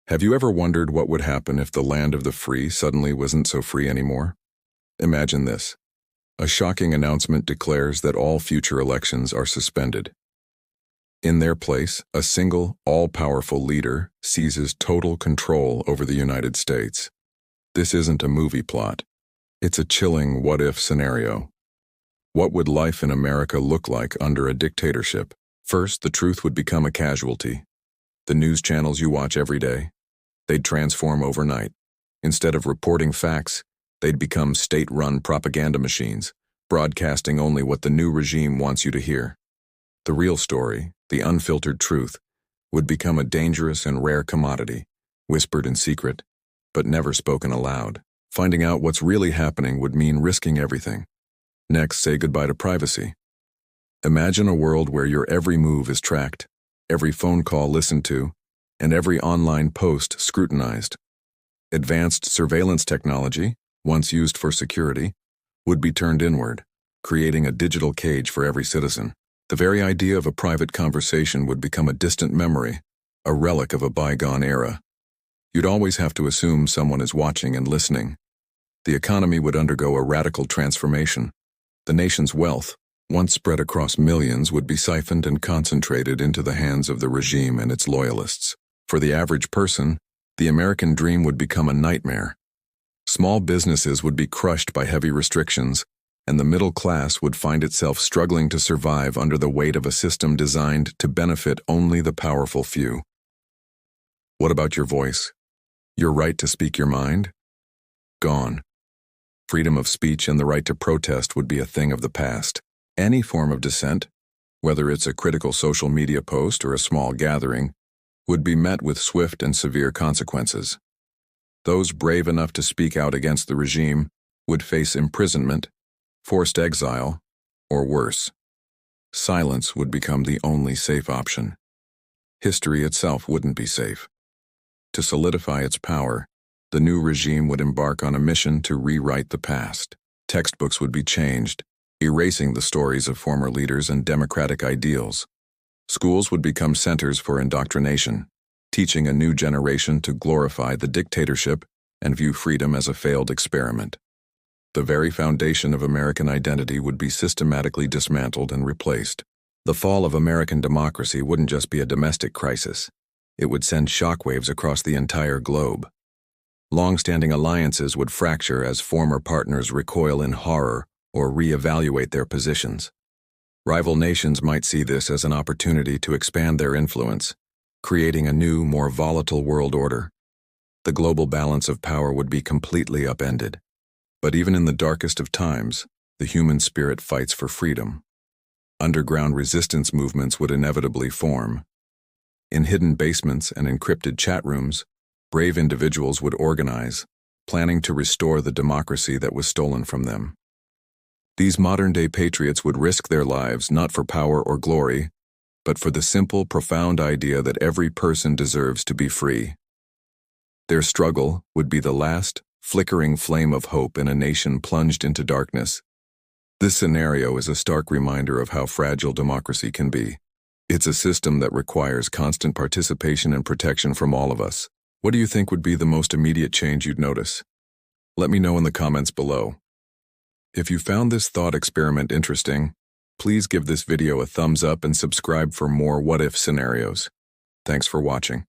Have you ever wondered what would happen if the land of the free suddenly wasn't so free anymore? Imagine this. A shocking announcement declares that all future elections are suspended. In their place, a single, all-powerful leader seizes total control over the United States. This isn't a movie plot. It's a chilling what-if scenario. What would life in America look like under a dictatorship? First, the truth would become a casualty. The news channels you watch every day, they'd transform overnight. Instead of reporting facts, they'd become state-run propaganda machines, broadcasting only what the new regime wants you to hear. The real story, the unfiltered truth, would become a dangerous and rare commodity, whispered in secret, but never spoken aloud. Finding out what's really happening would mean risking everything. Next, say goodbye to privacy. Imagine a world where your every move is tracked, every phone call listened to, and every online post scrutinized. Advanced surveillance technology, once used for security, would be turned inward, creating a digital cage for every citizen. The very idea of a private conversation would become a distant memory, a relic of a bygone era. You'd always have to assume someone is watching and listening. The economy would undergo a radical transformation. The nation's wealth, once spread across millions, would be siphoned and concentrated into the hands of the regime and its loyalists. For the average person, the American dream would become a nightmare. Small businesses would be crushed by heavy restrictions, and the middle class would find itself struggling to survive under the weight of a system designed to benefit only the powerful few. What about your voice? Your right to speak your mind? Gone. Freedom of speech and the right to protest would be a thing of the past. Any form of dissent, whether it's a critical social media post or a small gathering, would be met with swift and severe consequences. Those brave enough to speak out against the regime would face imprisonment, forced exile, or worse. Silence would become the only safe option. History itself wouldn't be safe. To solidify its power, the new regime would embark on a mission to rewrite the past. Textbooks would be changed, erasing the stories of former leaders and democratic ideals. Schools would become centers for indoctrination, teaching a new generation to glorify the dictatorship and view freedom as a failed experiment. The very foundation of American identity would be systematically dismantled and replaced. The fall of American democracy wouldn't just be a domestic crisis. It would send shockwaves across the entire globe. Long-standing alliances would fracture as former partners recoil in horror or re-evaluate their positions. Rival nations might see this as an opportunity to expand their influence, creating a new, more volatile world order. The global balance of power would be completely upended. But even in the darkest of times, the human spirit fights for freedom. Underground resistance movements would inevitably form. In hidden basements and encrypted chat rooms, brave individuals would organize, planning to restore the democracy that was stolen from them. These modern-day patriots would risk their lives not for power or glory, but for the simple, profound idea that every person deserves to be free. Their struggle would be the last, flickering flame of hope in a nation plunged into darkness. This scenario is a stark reminder of how fragile democracy can be. It's a system that requires constant participation and protection from all of us. What do you think would be the most immediate change you'd notice? Let me know in the comments below. If you found this thought experiment interesting, please give this video a thumbs up and subscribe for more what-if scenarios. Thanks for watching.